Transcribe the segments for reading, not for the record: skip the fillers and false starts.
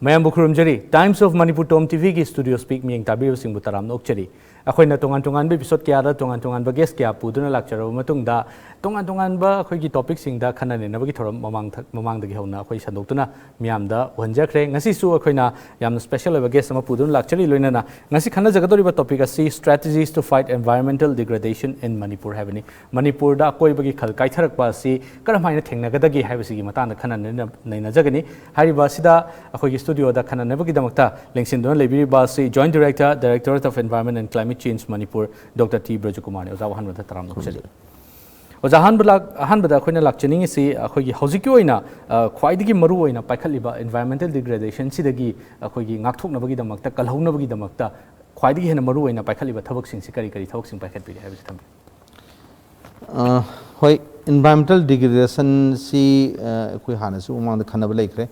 Mayam Bukhurum Jari, Times of Manipur TOMTV ki studio speak miyang tabi sing butaram nok chari. Akoy na tungan episode kaya da tungan ba guest kaya puduna lecture matung da tungan ba akoy ki topic sing da kanane na bagi thoram mamang dagi hona akoy sandok tuna miyam da wanja kre ngasi su akoy na yam special ba guest sama puduna lecture loina na ngasi khana jagadori ba topic asi strategies to fight environmental degradation in Manipur haveni Manipur da akoy bagi khal kai tharak ba si karamhaina thengna gadagi haibasi gi matana khana naina jagani hari ba sida akoy ki studio da khana nebagi damakta lengsin don lebiri ba si joint director Directorate of Environment and Climate Change Manipur Dr. T. BRAJAKUMAR ne ozawahan bada taram no chali ozahan bada khoina lakchani si akhoi gi hojiki oina khwaidigi maru oina paikhaliba environmental degradation sidagi akhoi gi ngakthokna bagi damakta kalhauna bagi damakta khwaidigi hena maru oina paikhaliba thabak sing si kari thabak sing paikhat bi habi tham hoi environmental degradation si khoi hana su umang da khanaba laikre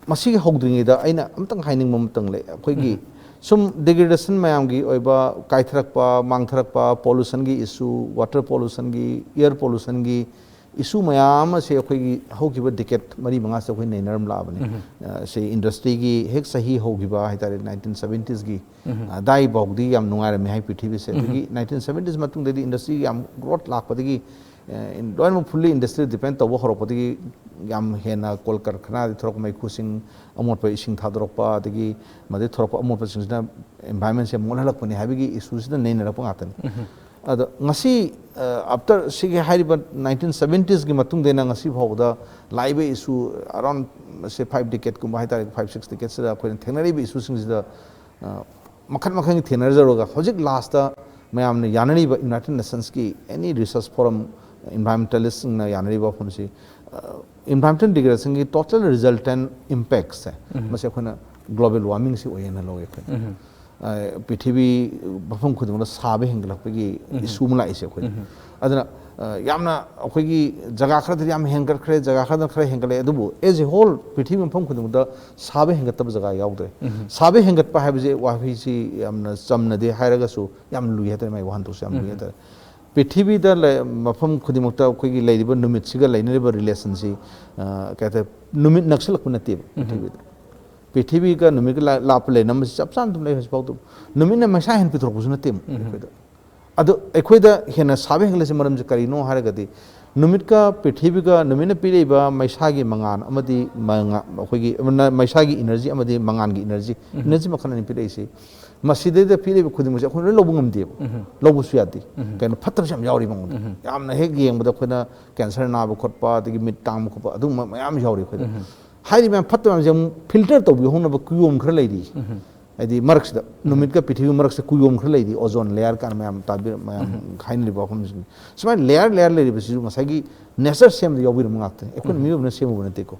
masi hogdringi da aina amtang haining mamtang le khoi gi sum degradation mayam gi oiba kaitharakpa mangtharakpa pollution gi issue water pollution gi air pollution gi issue mayam se khoi gi hogiba decade mari manga se khoi neinaram labani se industry gi hek sahi hogiba haitare 1970s gi dai bogdi yam nungaire me hai ptv se gi 1970s matung de industry yam growth lakpadagi in doin fully industry depend to wo horopadi yam hena kolkar khana thorok mai khusing amot pa ising thadrokpa dagi made thorok amot pa singna environment se molhalak pani habigi issues na nei na pa ngatan ad ngasi after sig hariba 1970s gi matung dena ngasi bhawda live issue around say 5 decade kumba haita 5-6 decades da khoi thenari bi issue sing da makhan thenar jaroga hojik last da mayam ne yanani ba United Nations ki any research forum environmentalists na yanari ba phone si environmental degradation ki total resultant impacts hai mase khona global warming si oyena loge khoi prithivi bafam khudung da sabe henglak gi issue mala ise khoi adana yamna akhoi gi jaga khara yam hengar khre jaga khara hengale adubu as a whole prithivi bafam khudung da sabe hengat tab jaga yaudre sabe hengat pa habi je wahi si yamna samna de hairaga su yam lui hata mai wahan to sam lui hata prithivi da mafam khudimukta akhoi gi leiba numit siga leinariba relation si kata numit naksalak punati prithivi prithivi ka numit ka lapale nam chapsan tum lai haspau tu numit na masa hen pitrok busuna tem adu ekhoi da hena sabe hengle se maram je karino haragati numit ka prithivi ka numit na pireiba maisa gi mangan amadi manga akhoi gi maisa gi energy amadi mangan gi energy makhan ni pirei si maside da pireiba khudimuk se khoi lobungam de lobu suyati kan phatar jam yauri mong yamna hek yeng bada khoina cancer na ba khotpa digi mit tang khotpa adu mayam yauri khoi hairi man phatar jam filter to bi hona ba kuyom khra leidi adi marks da numit ka prithivi marks kuyom khra leidi ozone layer kan mayam tabir mayam khaini ba khom smai layer leidi ba siru masagi nature sem da yobir mangate ekon miyo na semu bana teko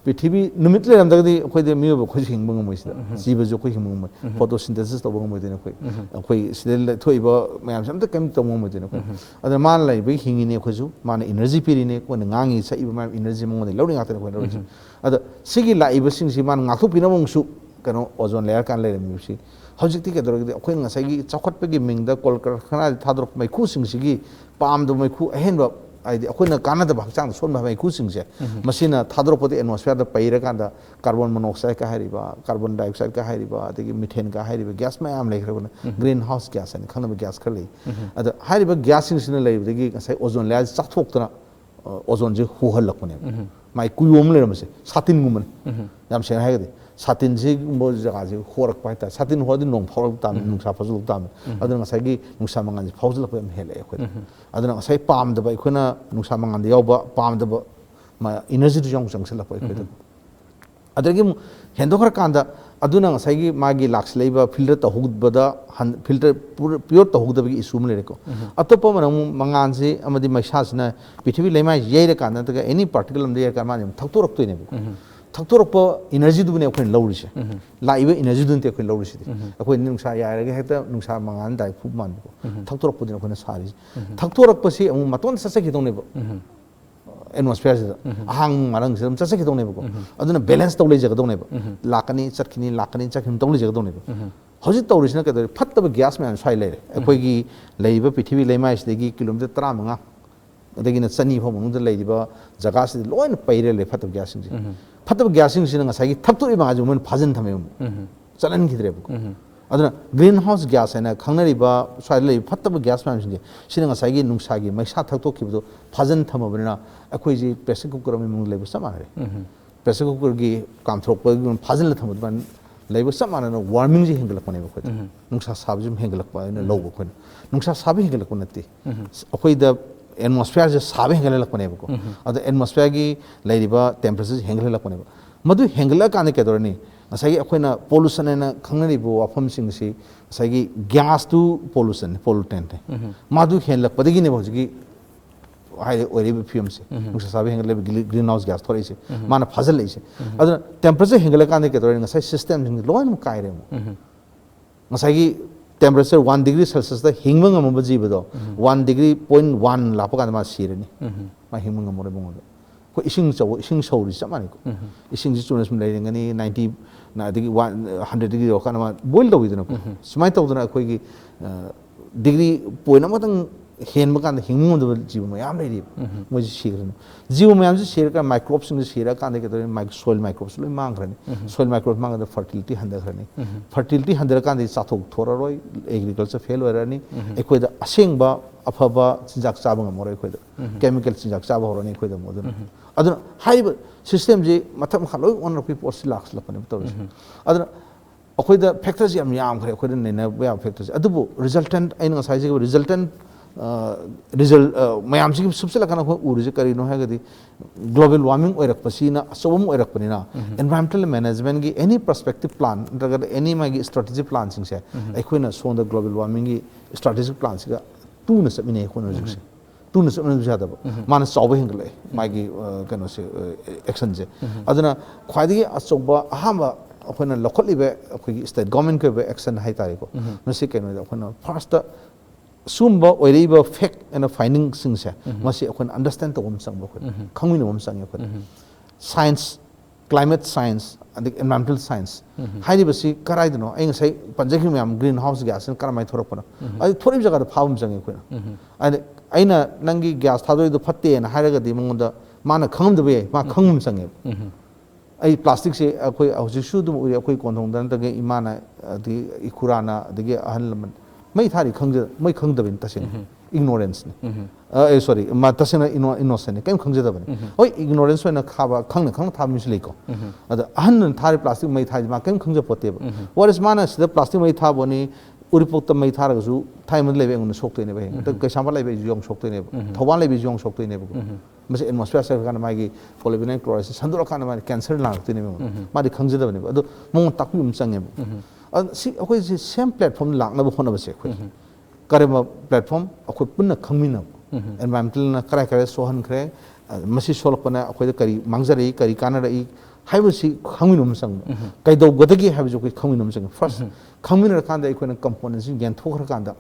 prithivi numit le ram da di khoi de miyo ba khoi hing bang moi sida jiba jo khoi hing moi photosynthesis to bang moi de khoi sidel thoi ba mayam sam ta kam to moi de khoi adha man lai ba hingi ne khoi ju man energy piri ne ko ngangi sa iba mayam energy mo de lodi ngata khoi lodi adha sigi lai ba sing si man ngakhu pina mong su kano ozone layer kan le mi si hojik ti ke dor ge khoi ngasai gi chakhat pe gi ming da kolkar khana thadrok mai khu sing si gi pam do mai khu ahen ba aidi akhoi kana da bhakchang son ba mai khu sing se machine thadrok poti atmosphere da paira kan da carbon monoxide ka hari ba carbon dioxide ka hari ba adi methane ka hari ba gas mai am lekre ba greenhouse gas ani khana ba gas khali ada hari ba gas sing sin lai gi ngasai ozone layer chakthok tana ozone je hu hal lakone mai kuyom le ramse satin guman yam se ha gi satin ji mo jaga ji horak pa ta satin hodi nong phawlak tam nung sa phazul tam adana ngasai gi nung sa mangan ji phawzul pa hele khoi adana ngasai pam da ba khona nung sa mangan da yoba pam da ba ma energy du jong jang sala pa khoi adagi hendo khar kan da aduna ngasai gi magi laks leiba filter ta hugbada filter pure ta hugda bi issue mle ko atopa manam mangan ji amadi maisa sna prithivi leimai yeira kan da any particle am there kan ma thaktorok to ne thaktorok energy du ne khoi lawri se laiba energy du te khoi lawri se khoi nungsa yaira ge heta nungsa mangan dai phu man ko thaktorok pu din khoi na sari thaktorok pa si amu maton sa sa ki dong ne bo atmosphere se ahang marang se sa sa ki dong ne bo aduna balance to le je ga dong ne bo lakani chakhin tong le je ga dong ne bo hoji to ri sna ka de phat ta gas man sai le khoi gi leiba prithivi leimai se gi kilometer 35 adagi na chani phom mung da leiba jaga se loin paire le phat gas sing फतब ग्यासिंग सिना ngasai thaptu iba aju mon phajin thame chalan khidre bu aduna greenhouse gas na khangnari ba swai lei fatab gas mam singe sina ngasai gi nungsa gi maisa thakto khibdo phajin thamabna akhoi ji pressure cooker mi mung lebu samare pressure cooker gi kam throk pa gi phajin la thamad ban lebu samana na warming ji hengla kone ba khoi nungsa sab ji hengla pa na lo ba khoi nungsa sab hengla ko nati akhoi da atmosphere je sabe hengla la kone ba ko ad atmosphere gi leiriba temperature hengla la kone ba madu hengla ka ne ke dorani asai akhoi na pollution na khangnari bo afam sing si asai gi gas to pollution pollutant madu hengla padigi ne bhoji hai ori be film se nungsa sabe hengla greenhouse gas thori se mana phajal lei se ad temperature hengla ka ne ke dorani asai system sing loin mu kai re asai gi temperature 1 degree Celsius da hingmang am baji do 1 degree 0.1 la pa ka ma sirani ma hingmang am re bong ko ising so ri samani ko ising ji chunas mun lai ngani 90 na digi 100 degree ro kana ma boil do widna ko sumai to dona ko gi degree point amatang hen ma kan hingmang do jibu ma yam lai mo ji shirani jibu ma yam ji shir ka microbes sing shira ka ne ke do soil microbes lo mang rani soil microbes mang da fertility handa rani fertility handa ka ne sathok thora roi agriculture fail wa rani ekoi da aseng ba afaba chinjak chaba ngam roi ekoi da chemical chinjak chaba horani ekoi da modun aduna haiba system ji matham khaloi on of people lakhs la pane to aduna akoi da factors yam khare akoi da ne ba factors adubu resultant aina sai ji resultant result mayam si subsela kana ko urje kari no ha gadi global warming oirak pasina asobum oirak panina environmental management gi any prospective plan daga any magi strategic plan sing se aikoina so the global warming gi strategic plan siga tu na sabine ko no jikse tu na sabine jada ba mana soba hingle magi kano se action je aduna khwadi asoba ahamba akoina lokholibe akoi state government ko action hai tari ko no se keno akoina first sumba oiriba fact and finding sing se masi akon understand to wom sang bokon khangmi no wom sang yakon science climate science and environmental science hairi basi karai dino ai ngai panjaki myam greenhouse gas and karamai thorok pana ai thori jaga da phawum sang yakon and aina nangi gas thadoi do phatte na hairaga di mongonda mana khangam de be ma khangum sang ai plastic se akoi auji shu dum uri akoi konthong dan ta ge imana di ikurana de ge ahal laman mai thari khangja mai khangdabin tasin ignorance ne sorry ma tasina innocent ne kem khangja da bani oi ignorance na khaba khangna khang tham mis leiko ada ahan thari plastic mai thai ma kem khangja pote ba what is mana sida plastic mai tha boni uripok ta mai thar ga su thai man lebe ngun sok te ne ba ta ka sambal lebe yong sok te ne thowan lebe yong sok te ne ba mase atmosphere sa kana mai gi polyvinyl chloride sandura kana mai cancer la te ne ma di khangja da bani ado mong takpi change si akoi si same platform lakna bo khona base khoi karema platform akoi punna khangmina environmental na kare sohan khre masi solpana akoi da kari mangjari kari kanara I haibu si khangminum sang kai do godagi haibu jo khangminum sang first khangmina kanda ikoi na components gen thokra kanda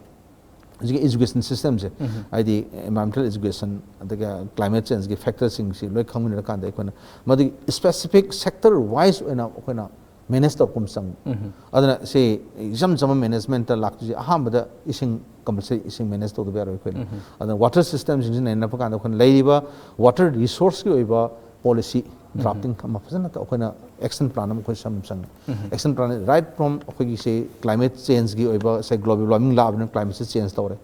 ji education system je ID environmental education the climate change ge factors sing si loi khangmina kanda ikoi na madi specific sector wise na akoi na manage to kum sang adana se jam management ta laktu ahambada ising compulsory ising manage to the bear ko adana water systems in na pa kan kon leiba water resource ki oiba policy drafting kam phasana ta okona action plan am ko sam sang action plan right from okoi se climate change gi oiba se global warming la abna climate change tawre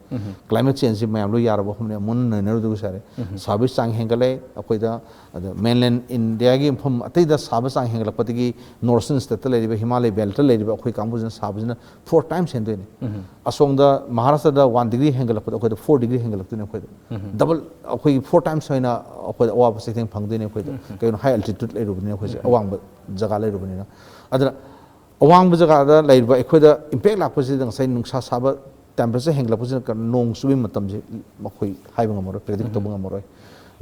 climate change mayam lo yarabo humne mun ne du sare sabi sang hengale okoi da mainland india gi phum atai da sab sang hengala patigi northern state le riba himalaya belt le riba okoi kambujin sabjina 4 times hendo ne asong da maharashtra da 1 degree hengala pat okoi da 4 degree hengala tu ne okoi double okoi 4 times hoina okoi awa se thing phang de ne okoi kai high altitude le rubni okoi awang jaga le rubni na adra awang jaga da le riba okoi da impact la pasi da sai nungsa saba temperature hengla pasi ka nong subi matam je okoi haiba ngamoro predict to ngamoro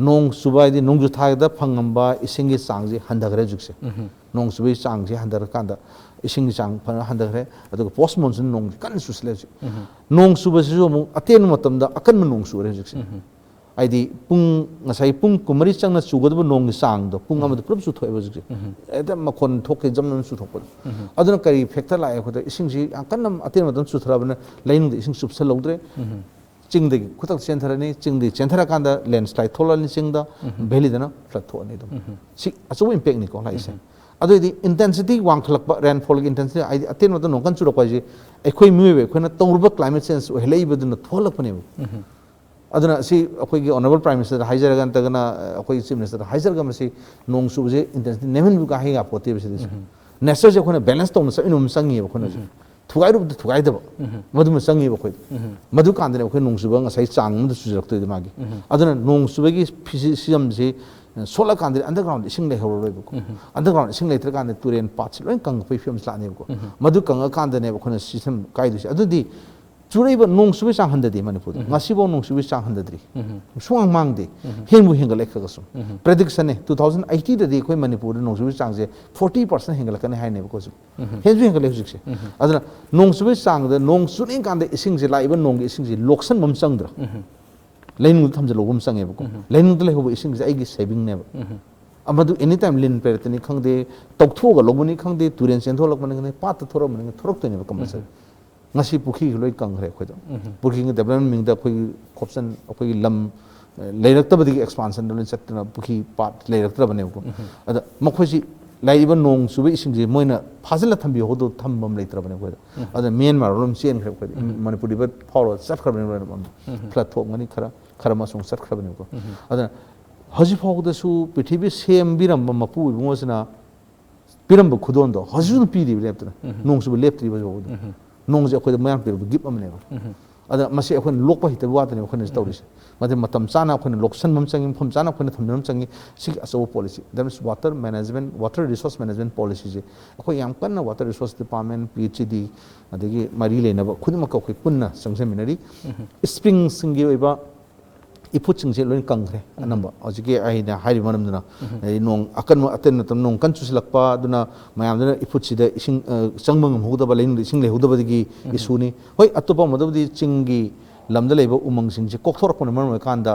nong subai di nong ju thai da phangamba ising gi chang ji handagre jukse nong subai chang ji handar kanda ising gi chang phana handagre adu post monsoon nong kan susle nong suba su mu aten matam da akan nong su re jukse aidi pung ngasai pung kumari chang na sugadu nong gi sang do pung amadu prab su thoi ba jukse eta makon thoke jamnan su thok aduna kari factor la ko da ising ji akan nam aten matam su thra bana lain da ising subsal logdre चिंगदगी खुतक चेंथरनी चिंगदी चेंथरकांदा landslide थोलनी चिंगदा वैलीदना flood थोनी दो सि अचो इंपैक्ट निको लाइसे अदोदी इंटेंसिटी वांखलक रेनफॉल की इंटेंसिटी आई अतेन मत नोकन चुरकवाजी एखोई मिवे खोना तौरब क्लाइमेट चेंज हेलेइबदुना थोलकपने अदुना सि अखोई ऑनरेबल प्राइम मिनिस्टर हाइजरगन तगना अखोई चीफ मिनिस्टर हाइजरगन मसी नोंग सुबजे इंटेंसिटी नेमन बुका हाइगा पोते बसे नेचर जे खोना बैलेंस तौन स इनुम संगी खोना थुगाई रूप थुगाई दब मधु में संगी बखोई मधु कांदने बखोई नोंग सुबंग सही चांग मधु सुजरक्तो मागी अदुना नोंग सुबगी सिस्टम जे सोला कांदे अंडरग्राउंड इसिंग ले हरोय बको अंडरग्राउंड इसिंग लेत्र कांदे तुरेन पाच लोय कंग पे फिल्म्स लाने बको मधु Kang कांदने बखोना system काइदुसे अदुदी चुरैब नोंग Sube Chang हंददि Manipur ngasibo nong subi chang handadri suang mangde hengbu hengal ekhagasum prediction ne 2080 dadi koi manipur nong subi chang je 40% hengal kan hai ne ko su hengbu hengal ek jikse adana nong subi chang da nong suning kan de ising je laiba nong ising je loksan mum chang dra lainu thamje logum chang e ko lainu de leho ising je aigi saving ne amadu anytime lin pertani khangde tokthog ga loguni khangde turen chen tholok man ne pat thoro man thorok to ne ko mas ngasi pukhi loi kang re khoido pukhi nge development ming da khoi option khoi lam leirak tabadi expansion dol chatna pukhi part leirak tabane ko ada makhoi si laiba nong subi ising je moina phajala thambi hodo thambam leitra bane ko ada Myanmar rom chen khre ko Manipuri ba follow sat khre bane platform ngani khara ma song sat khre bane ko ada haji phogda su prithibi sem biram mapu bungosna biram khudon do haji piri leptra nong subi leptri ba jo nong je khoi mayam pe gip amne ada masi akhon lokpa hita watane akhon stories mate matam chana akhon loksan mam changi phom chana akhon thamnam changi sig aso policy that is water management water resource management policy je akhoi yam kanna water resource department PhD adagi mari lena ba khudma ka khoi punna sangseminary spring singi oiba iput chingse loin kangre anamba ajike aina hairi manamduna nong akan aten tam nong kan chusilakpa duna mayam duna iput sida ising changmang hudaba lein ising le hudaba digi isuni hoi atopa modabdi chingi lamda leba umang singje kokthorapone marmo kanda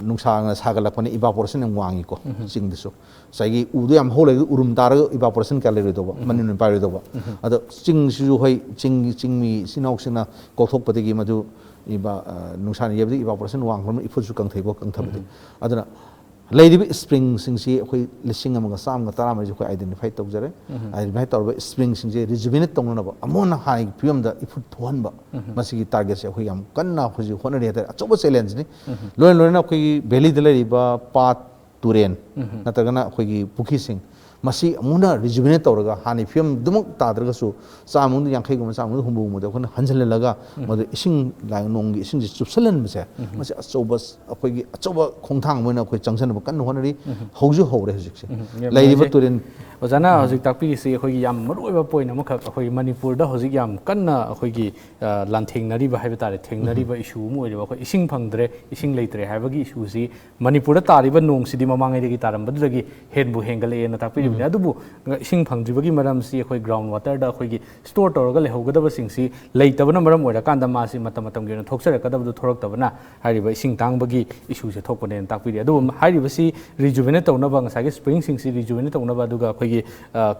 nungsa nga sagalapane evaporation ang wangi ko chingdisu saigi udu yam hole urum dar evaporation kalere doba manin pare doba ado ching su hoi chingmi sinoksina kokthokpadigi madu iba nungsan yebdi evaporation wang from ifusu kang thaibo kang thabdi adana ladibi spring singsi khoi lising amaga sam ga tara ma ji khoi identify tawjare identify tawba spring singje rejuvenate tawna ba amona hai pium da ifut thon ba masigi target se khoi yam kanna khoji honari ta achoba challenge ni loin loina khoi valley de laiba pat turen natagana khoi gi pukhi sing masi amuna rejuvenate tawraga hani film dumuk tadraga su samung yankhai gum samung humbu mu da khon hanjal laga madu ising lai nong gi ising ji chupsalan mase masi achoba akhoi gi achoba khongthang moina akhoi changsan ba kan honari hauju haure hujik se laiba turen ojana hojik takpi si akhoi gi yam maroi point amakha akhoi manipur da hojik yam kanna akhoi gi lantheng nari ba haiba tare theng nari ba issue mu oi ba akhoi ising phangdre ising leitre haiba gi issue si manipur da tari ba nong sidi mamangai de gi taram ba dagi hen bu hengale na takpi adubu ising phangdribagi maram si akhoi ground water da akhoi gi store torga lehogadaba singsi leitabana maram oira kanda ma si matam matam gi thoksara kadaba du thorak tabana hariba ising tangbagi issue se thokpane takpiri adu hariba si rejuvenate tawna ba ngasai gi spring singsi rejuvenate tawna ba duga akhoi gi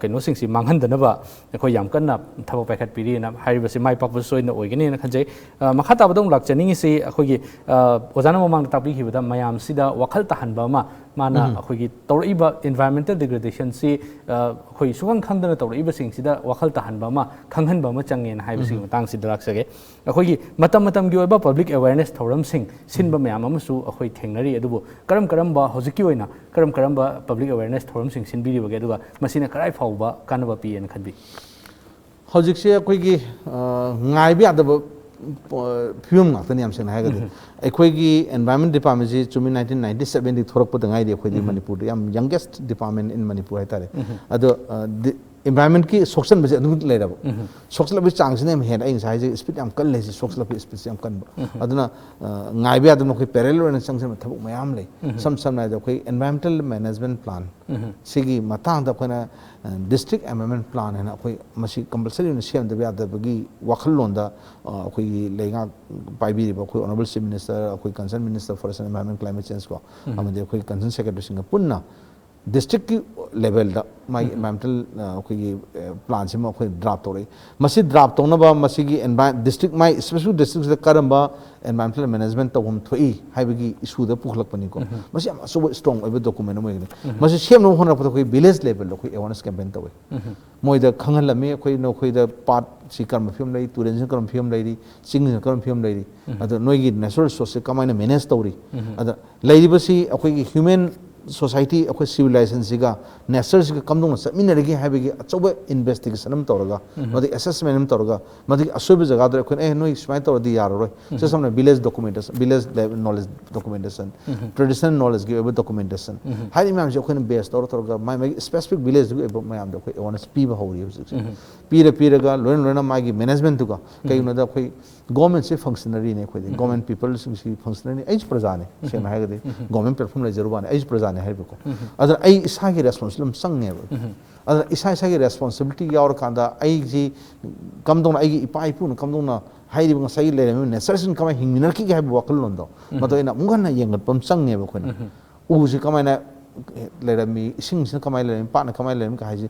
keno singsi manghandana ba akhoi yam kanna thaba paikhat piri na hariba si mai pakpa soina oigani na khanjai makha tabadong lakchani si akhoi gi ojana mamang takpi hibada mayam sida wakhal tahanba ma mana akhoi gi tawriba environmental degradation si khoi sugang khangdana tawriba sing sida wakhal tahanba ma khanghanba ma changen haiba sing matang sida laksage akhoi gi matam matam gi oiba public awareness thoram sing sinba mayam amasu akhoi thengnari adubu karam ba hojiki oina karam ba public awareness thoram sing sinbiri bage aduga masina karai fauba kanaba pi en khanbi hojik se akhoi gi ngaibi adaba film ngakani am sena hagadi akhoi gi environment department ji chumi 1997 di thorak pad ngai di akhoi di manipur yam youngest department in manipur hai tare ado environment ki soction base adu le rabo soction bi chang sine me hen ai sai je speed am kal le ji soction bi speed am kan aduna ngai bi adum khoi parallel na chang sine thabuk mayam le sam na da khoi environmental management plan sigi matang da khona district environment plan hai na khoi masi compulsory na sem da bi ada bagi wakhal lon da khoi lenga pai bi ba khoi honorable chief minister khoi concerned minister for environment climate change ko amade khoi concerned secretary singa punna district ki level da my environmental khoi plan se ma khoi draft tore masi draft tona ba masi gi district my specific districts da karamba environmental management tawum thoi haibagi issue da puklak pani ko masi am so strong oiba document mo ngi masi sem no hona khoi village level lo khoi awareness campaign tawe moi da khangal lami khoi no khoi da part si karma film lai tourism karma film lai ri sing karma film lai ri ado noi gi natural resources kamaina manage tawri ada lai ri basi khoi gi human society अखोई civilization सिगा nature सिगा कमदों समिनरगी हाबिगी अचोबे investigation हम तौरगा मदि असेसमेंट हम तौरगा मदि असोबे जगह दर अखोई नोई स्माइ तौरदी यारोय से सामने village documentation village knowledge documentation traditional knowledge गे डॉक्यूमेंटेशन हाइ मैम से अखोई बेस तौरगा माइ स्पेसिफिक विलेज गे मैम द अखोई अवेयरनेस पीबा हौरी हुजिक पीरगा लोन मागी मैनेजमेंट तुगा कइनो द अखोई गवर्नमेंट से फंक्शनरी ने अखोई गवर्नमेंट पीपल से फंक्शनरी एज प्रजा ने से हाइगदे गवर्नमेंट प्लेटफॉर्म ले जरूबाने एज प्रजा ने हाइबको अदर आई इसागी रेस्पॉन्सिबिलिटी संगनेब अदर इसागी रेस्पॉन्सिबिलिटी यावर कांदा आई जी कमदोन आई इपा इपुन कमदोन हाइरिब ngасai लेरेम नेचरसन कमाय हिंगमिनरकी गे हाइब वकल लोंदो मदोइना मुगन यंगपम संगनेब खोना उजी कमायना लेरमी इसिंग कमाय लेरम पाना कमाय लेरम का हाइजी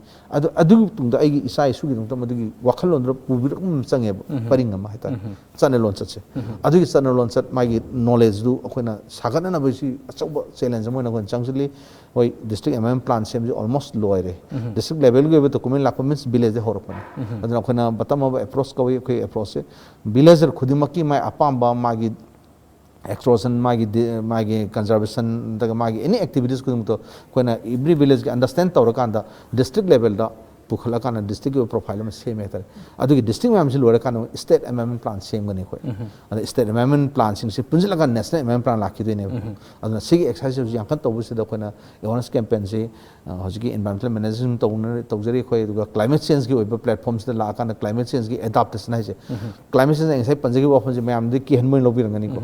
अदु तुंदा आई इसा इशू गी तुंदा मदुगी वकल लोंद्र पुबिरकम संगेब परिंग मा हाइता चने लोन चचे अदुगी चने लोन चत मागी नॉलेज दु अखोना सागना बसी अचौब चैलेंज मोना कोन चंगसली होय डिस्ट्रिक्ट एमएम प्लान सेम जो ऑलमोस्ट लोयरे डिस्ट्रिक्ट लेवल गे डॉक्यूमेंट लाको मींस विलेज दे होरपन अदना अखोना बतम अप्रोच कवे कोई अप्रोच से विलेजर खुदिमकी माय अपाम्बा मागी एक्सट्रोशन मागी कंजर्वेशन मागी एनी एक्टिविटीज कुछ तो कोई ना एवरी विलेज के अंडरस्टैंड तौर का डिस्ट्रिक्ट लेवल दा पुखला का डिस्ट्रिक्ट के प्रोफाइल में सेम है अदुगी डिस्ट्रिक्ट में लोर का स्टेट एमएमएन प्लान सेम गने कोई अद स्टेट एमएमएन प्लान सिंग से पुंजला का नेशनल एमएमएन प्लान लाखी देने अदना सिगी एक्सरसाइज यां kan तौबु से द कोना अवेयरनेस कैंपेन से हजिकी एनवायरमेंटल मैनेजमेंट तौजरी कोई दुगा क्लाइमेट चेंज की ओइबा प्लेटफॉर्म से ला का क्लाइमेट चेंज की एडाप्टेशन है से क्लाइमेट चेंज ऐसे पंजगी वाफन से मैम दे की हनमन लोबी रंगनी को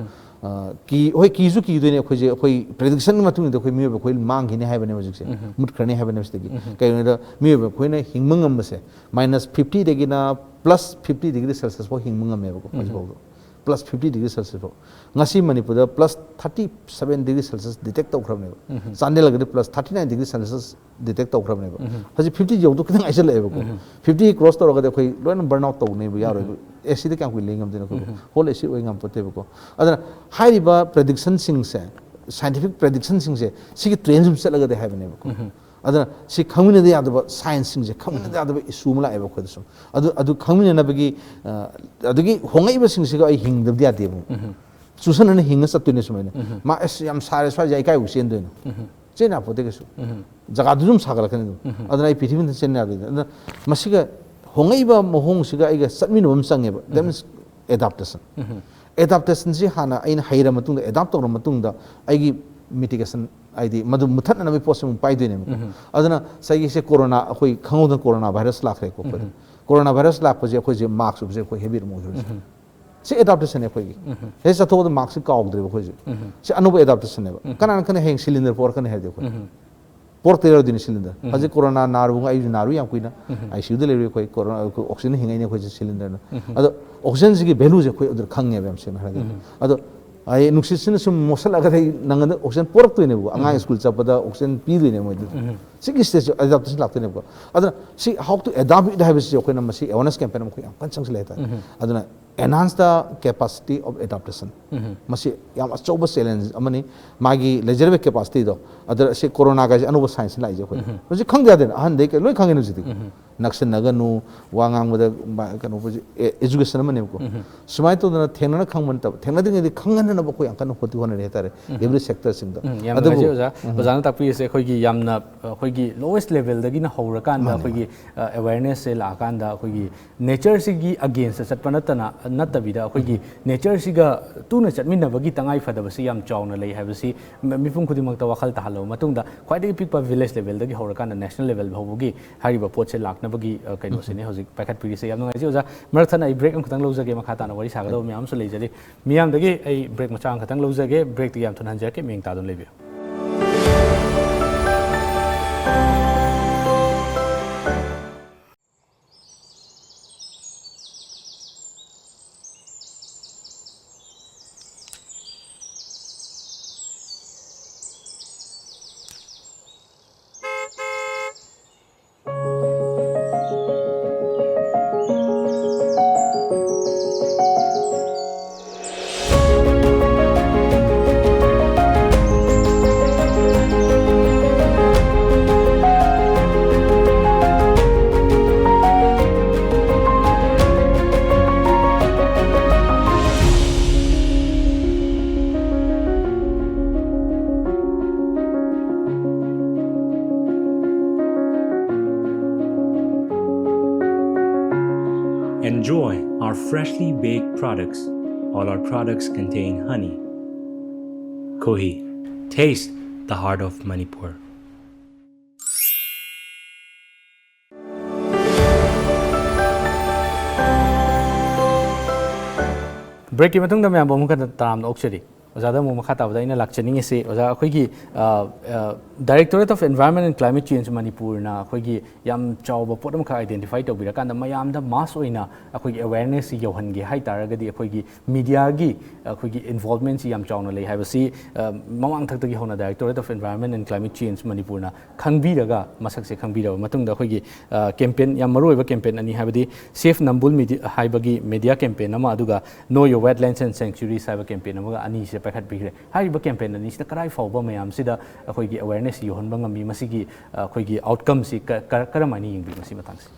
की होय कीजु की दोने खोजे खोय प्रेडिक्शन मतुंग दे खोय मियो खोय मांगिने हाइबने हजिक से मुटखरने हाइबने से कई द मियो खोयने हिंगमंगम बसे -50 देगिना +50 डिग्री सेल्सियस फो हिंगमंगम मेबको मजबो +50 डिग्री सेल्सियस फो ngasi manipur da +37 degree Celsius detect तौखरबने चांदे लगदे +39 डिग्री सेल्सियस डिटेक्ट तौखरबने हजि 50 जौदो कितन आइसल लेबको 50 क्रॉस तौरगदे खोय लोन बर्न आउट तौने बु यारो एसी दे क्या कोई लेंगम देनो को होल एसी ओइंगम पतेबको अदना हाइरिबा प्रेडिक्शन सिंग से साइंटिफिक प्रेडिक्शन सिंग से सिगी ट्रेंड चलगदे हाइबनेबको अदना सि खंगने दे यादब साइंस सिंग से खंगने दे यादब इशू मला एबो खोदसो अदु खंगने नबगी अदुगी होंगैबा सिंग से आई हिंगदब दियादेबो चुसन ने हिंग सत्तुने सुमेने मा एस याम सारे स्वा जाय काय उसेन दोनो चेना पोते केसु जगा दुम सागला कने अदना पृथ्वी चेना दे मसिगा होंगैबा मोहोंग सिगा आइगा सत्मिनोम संगेबा दैट मींस एडाप्टेशन से हाना आइन हाइरा मतुंग एडाप्ट तौर मतुंग दा आइगी मिटिगेशन आइदी मदु मुथन नबी पोसम पाइदोने अदना सही से कोरोना अखोई खंगोद कोरोना वायरस लाखरे को कोरोना वायरस लाखपजे अखोई जे मार्क्स उपजे अखोई हेबी मोजो से एडाप्टेशन है अखोई हे सथो द मार्क्स काउद्रे अखोई से अनुभव एडाप्टेशन है कनान कने हेंग सिलिंडर पोर कने हे देखो पोर्टेरो दिन सिलिंडर हजे कोरोना नारु आई नारु याम कुइना आईसीयू दे लेरे कोई कोरोना ऑक्सीजन हिंगाइने कोई सिलिंडर अदो ऑक्सीजन से बेलू जे कोई उधर खंगे बेम से हरगे अदो आई नुक्सिसन सुम मोसल अगदे नंगद ऑक्सीजन पोरक तोइने बु अंगा स्कूल चपदा ऑक्सीजन पी दोइने मोइ सिगी स्टेज एडाप्टेशन लाक्तने बु अदो सी हाउ टू एडाप्ट इट हैबिस जो कोइना मसी अवेयरनेस कैंपेन में कोइ अंकन संग लेता अदो enhance the capacity of adaptation masi yam achoba challenge amani magi leisure capacity do other se corona ga anuba science lai je khoi hoji khang ja den ahan de ke loi khang ne jiti naksen naganu wangang da kanu education amane ko sumai to na thengna khangman ta thengna ding di khangna na ba koi ankan hoti hone re tare every sector sim da adu ja bazana takpi se khoi gi yamna khoi gi lowest level da gi na hawra kan da khoi gi awareness se la kan da khoi gi nature si gi against sat panatana नत्तबिदा अखोगी nature सिगा तुना चटमिनबगी तंगाई फदबसी याम चावना लई हाबसी मिफुम खुदिमक्ता वखल ताहलो मतुंगदा ख्वाइदगी पिकपा विलेज लेवल दगी हौरकान नेशनल लेवल भौबगी हारिबा पोटसे लाखनबगी कैनो सेने हजिक पैकेट पिरिसे याम नगाइजे ओजा मरथन आई ब्रेक खतंग लौजगे मखाताना वरि सागदो म्याम सु लेजरी मियाम दगी आई ब्रेक मचांग खतंग लौजगे ब्रेक ति याम थुन हंजके मेंग तादन labio Enjoy our freshly baked products. All our products contain honey. Kohi, taste the heart of Manipur. Break ki matungda mayam bomu kan taram okchari ozada mu makha tabda ina lakchani se oza akhoi gi Directorate of Environment and Climate Change Manipur na akhoi gi yam chawba podam kha identify tawbira kan da mayam da mass oina akhoi gi awareness yohan gi hai taraga di akhoi gi media gi akhoi gi involvement si yam chawna lei haibasi mamang thak gi hona Directorate of Environment and Climate Change Manipur na khangbi daga masak se khangbi da matungda akhoi gi campaign yam maroi ba campaign ani haibadi safe nambul media haibagi media campaign ama aduga know your wetlands and sanctuaries haiba campaign ama ani se pakhat bigre haiba campaign ani sida karai fawba mayam sida akhoi gi awareness yohan bang mi masigi akhoi gi outcome si karamani yingbi masi matang si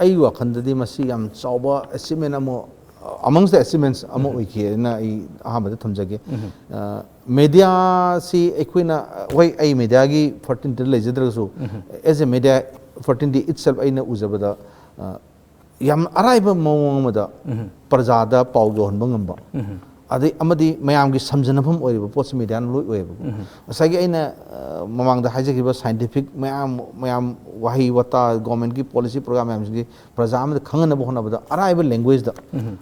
ai wakhandadi masi yam chawba achievement amo amongst the achievements amo oike na ai ahamada thumjage media si equina wai ai media gi 14 lejedrasu as a media 14 itself aina uzabada yam araiba mawamada parjada pawjo honba ngamba adi amadi mayam gi samjanafam oiba post media loi oiba asagi aina mamang da hajagiba scientific mayam wahi wata government ki policy program mayam gi prajam da khangana bo honaba da araiba language da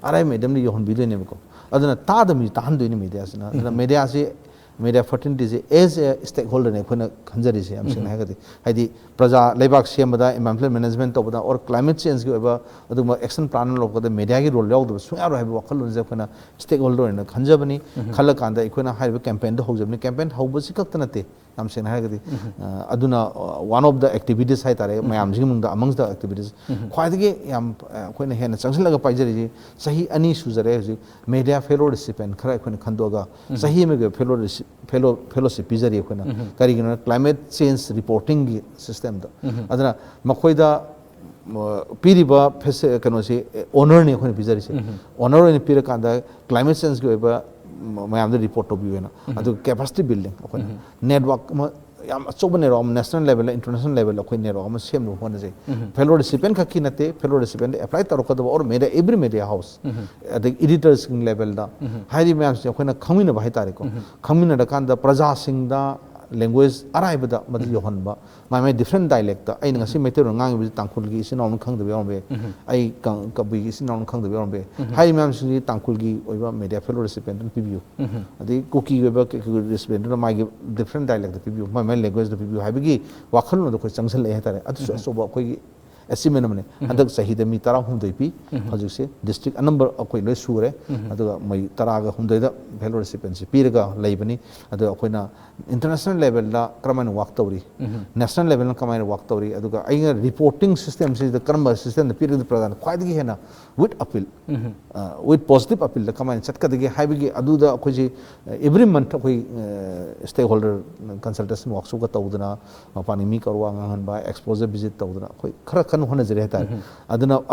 arai medium ni yohon bidoi ne ko aduna ta da mi ta handoi ni media sina aduna media si media 14 is as a stakeholder ne khona khanjari se am sina hagadi haidi praja leibak siamada environmental management to or climate change gi oba aduma action plan lo ko media gi role yaw do suaro haiba wakal lon je khona stakeholder ne khanjabani khala kanda ikhona haiba campaign do hojabni campaign hobasi kakta nate am sina hagadi aduna one of the activities hai tare mayam ji mungda amongst the activities khwaidagi yam khona hena changsil laga paijari ji sahi ani sujare ji media fellow recipient khara khona khandoga sahi me fellowship pizari khona kari gina climate change reporting system da adana makhoida piriba kano se honor ne khona pizari se honor ne pira kanda climate change gi oiba mayam da report to biwena adu capacity building khona network yam achoba ne rom national level international level khoi ne rom sem no hona je fellow recipient ka kinate fellow recipient apply tar ko or media every media house the editors level da hairi mayam se khona khamina ba hai tare ko khamina da kan da praja sing da language arrive da mad yohan ba my different dialect da ai ngasi meter ngang bi tangkhul gi sinom khang da be ai ka bi sinom khang da be hairi mayam se tangkhul gi oiba media fellow recipient pbu adi cookie ba recipient na my different dialect da pbu my language da pbu hai bi wakhal no da khoi changsal le tare adu so ba khoi achievement amane handak sahi da mi tara hundoi pi hajik se district number akoi loi sure aduga mai tara ga hundoi da fellow recipient si piraga leibani adu akoina international level da kramana work tawri national level na kamai work tawri aduga ai reporting system si the karma system the period pradan khwaidigi hena with appeal with positive appeal da kamai chatkadagi haibigi adu da akoi ji every month akoi stakeholder consultation workshop ga tawduna mapani mi karwa ngan ba exposure visit tawduna akoi khara kan hona jere ta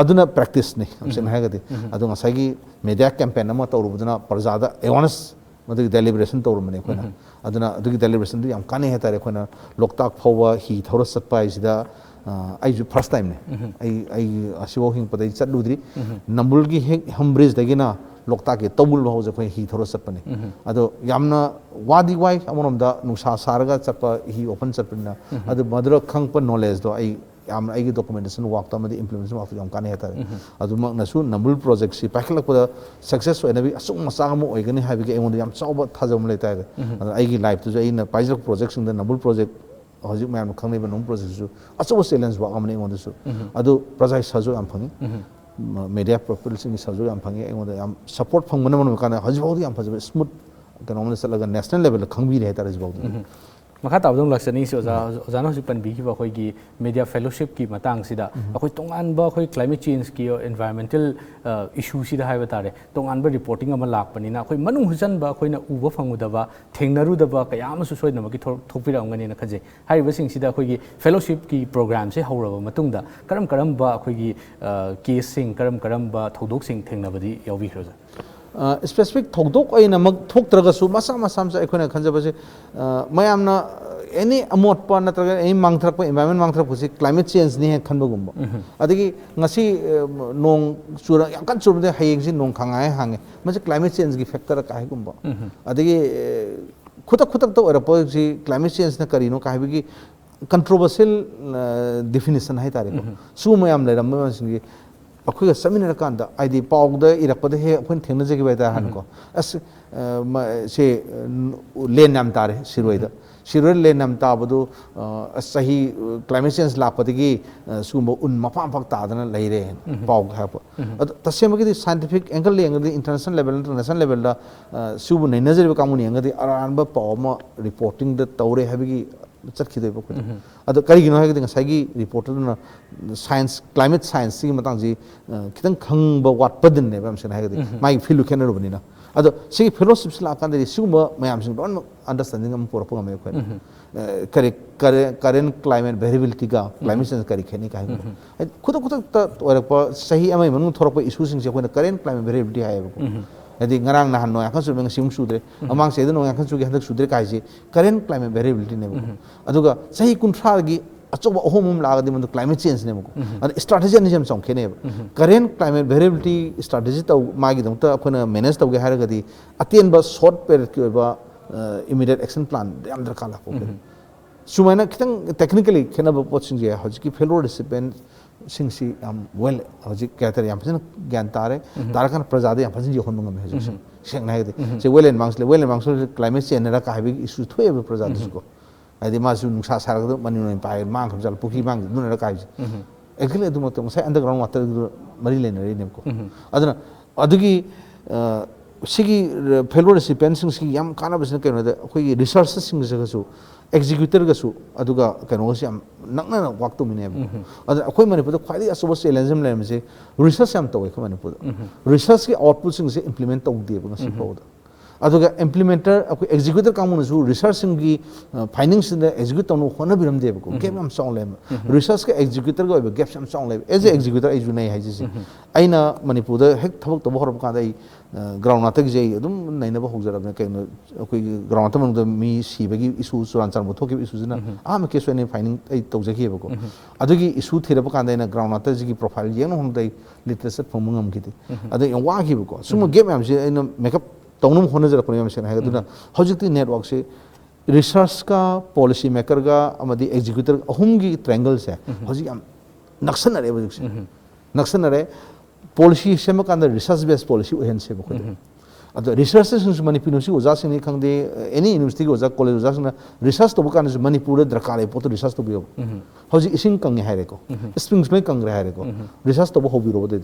aduna practice ne amsen hagadi adu ngasagi media campaign ama tawrubuduna parjada awareness madu deliberation tawrumane khona aduna adu deliberation yam kane heta re khona loktak phawa hi thora satpa isida ai ju first time ne ai asiwo hing padai chatludri nambul gi hambridge dagina loktak ke tabul ho je khoi hi thora satpane adu yamna wadi wai amonom da nusa sarga chapa hi open satpina adu madura khangpa knowledge do ai am ai documentation work ta madi implementation work yam kane heta adu mak nasu nambul project si pakhilak pada success hoina bi asung masa mo oigani habi ke emon yam chawba thajam le ta ai gi life tu ai na paijak project sing da nambul project hojik mayam khangne ba nong project su aso challenge work amne emon su adu project sajo am phangi media propulsion sajo yam phangi emon yam support phangmana mon kana hoji bawdi yam phaja smooth kana mon salaga national level khangbi re ta res bawdi makha tabdong laksani si oza no sipan bi ki ba khoi gi media fellowship ki matang sida akhoi tongan ba khoi climate change ki environmental issue sida haiba tare tongan ba reporting ama lak pani na khoi manung hujan ba khoi na uba phangu da ba thengnaru da ba kaya ma su soi na ma ki thokpira ngani na khaje haiba sing sida khoi gi fellowship ki program se hauraba matung da karam ba khoi gi case sing karam ba thodok sing thengna badi yawi khroja specific thokdok aina mak thoktraga su masa masam sa ekhona khanjaba se mayamna any amount pa na traga any mangthrak pa environment mangthrak pusi climate change ni he khanba gumba adigi ngasi nong chura yang kan chura de hayeng si nong khangai hange mase climate change gi factor ka hai gumba adigi khutak to era pa si climate change na kari no ka hai gi controversial definition hai tare ko su mayam le ram ma singi akhui seminar kan da id paug da irak pa de he khun thengna je gi ba da han ko as se len nam tare siroi da siroi len nam ta badu sahi climate change la pa de gi su mo un ma pam phak ta da na lai re paug ha pa tasema gi scientific angle le ngi international level da su bu nei nazar ba kamu ngi aran ba paw ma reporting da tawre ha gi चटखिदे बको अदो करिगिनो हाय गदिं साइगी reporter ना science climate science सी मतंग जी खितंग खंग ब वाट पदिन ने बम सन हाय गदि माइ फिलु खेनरो बनिना अदो सी fellowship ला कान दे सिगुम मयाम सिंग done understanding हम पोरप गमे खन current climate variability का climate change करि खेनि का खुद त ओरप सही अमै मनु थोरप इशू सिंग से कोन करेंट क्लाइमेट वेरिएबिलिटी हाय बको यदि ngarang nahan no yakhan subeng sim sudre amang se no yakhan sugi handak sudre kai ji current climate variability ne bu aduga sahi kunthra gi achoba ohomum la ga di climate change ne bu adu strategy ne jam song khene current climate variability strategy tau ma gi dong ta akhona manage tau ge har ga di aten ba short period ki ba immediate action plan yam dar kala ko sumaina kitang technically khena ba pot sing je hoji ki fellow recipients सिंसी वेल हजिक क्या याम फजन ज्ञान तारे तारकन प्रजादे याम फजन जोखन मंगम है जो सेंग नाय दे से वेल एंड मांगस क्लाइमेट चेंज ने का है इशू थोए बे प्रजादे को आदि मासु नुसा सारक दो मनि न पाय मांग खम जल पुकी मांग दुन का एक्चुअली अदु मत से अंडरग्राउंड वाटर मरी लेन रे नेम को अदना अदुगी सिगी फेलो रेसिपिएंट्स सिगी याम काना बसन के न अखोई resources Singh जगसु executor ga su aduga kano si am nakna wak to mine ada akhoi manipur da khwai asobo challenge am lem se research am to ko manipur research ki output sing se implement to de ba si po da aduga implementer akhoi executor kamu na su research sing gi findings in the execute no hona biram de ko gap am song lem research ka executor ga ba gap am song lem as a executor ai ju nai hai ji aina manipur da hek thabak to hor ka dai ground attack jai adum naina ba hojara na kaino akoi ground attack man da mi sibagi issue suran char mo thoki issue na am ke so ne finding ai tawjaki ba ko adugi issue thira ba kan da na ground attack ji profile yeng hom dai literature phom ngam ki adu yang wa ki ba ko sum game am je aina makeup tongnum hona jara ko yam sen ha ga hojikti network se research ka policy maker ga amadi executor ahum gi triangle se hoji am naksan are ba se naksan are policy sema kan research based policy ohen se bako ado research se manipur si oja sing ni khangde any university oja college oja sing research to kan manipur drakar e pot research to bio hoji ising kang haire ko springs me kang haire ko research to hobi ro de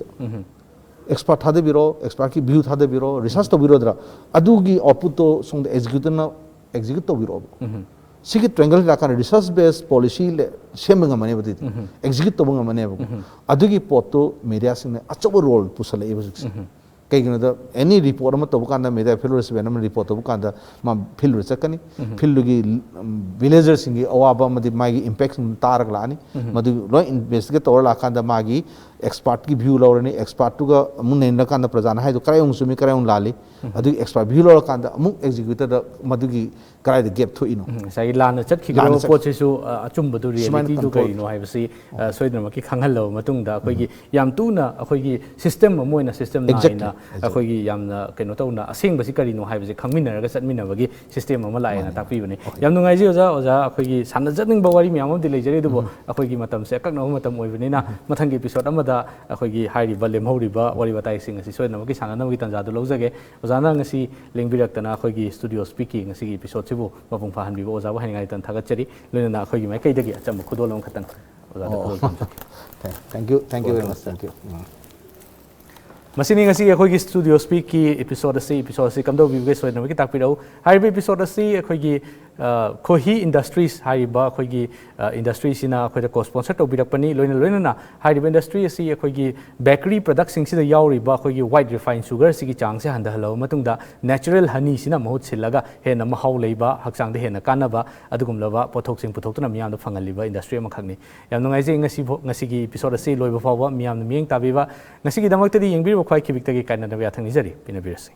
expert thade biro expert ki view thade biro research to biro dra adu gi output to song the execute to biro sigi triangle la kan research based policy le semanga mane badi execute to banga mane adu gi pot to media sing achobo role pusale e bajik kaigina da any report ma to kan da media fellow recipient ma report to kan da ma field chakani field gi villagers sing gi awaba ma di magi impact tarak lani madu lo investigate to la kan da magi expert ki view lawrani expert to ga mun nei kan da prajana hai do krayong sumi krayong lali adu expert view law kan da amuk executor da madu gi krai da gap tho ino sai lana chat ki gro po che su achum badu reality du kai no hai basi soidna ki khanghal lo matung da akoi gi yam tu na akoi gi system mo na system na ina akoi gi yam na keno to na asing basi kari no hai basi khangmin na ga chatmin na bagi system ma la ina takpi bani yam nungai ji oja akoi gi sanna jatning ba wari myam di lejare du bo akoi gi matam se akak no matam oi bani na mathang gi episode amada akoi gi hairi ba lem hori ba wari batai sing asi soidna gi sanna na gi tanja du lojage oja na ngasi lengbirak ta na akoi gi studio speaking ngasi gi episode sibu mapung fahan bi oja ba haningai tan thagat chari loina na akoi gi mai kai dagi acham khudolom khatang oja da khudol thank you very much thank you masini ngasi akoi gi studio speak ki episode se kamdo bi ge soina gi takpi rau hai bi episode se akoi gi kohi industries hai ba akoi gi industry sina akoi da co sponsor to birak pani loina na hai bi industry si akoi gi bakery products sing si da yauri ba akoi gi white refined sugar si gi chang se handa halo matung da natural honey sina mahut silaga he na mahau leiba hakchang de he na kana ba adugum laba pothok sing puthok tuna miyam da phangali ba industry ma khakni yam nungai je ngasi gi episode se loiba fawa miyam na mieng tabi ba ngasi gi damak tadi yengbi khwai khibik tagi kaina da ya thang ni jari pina birasi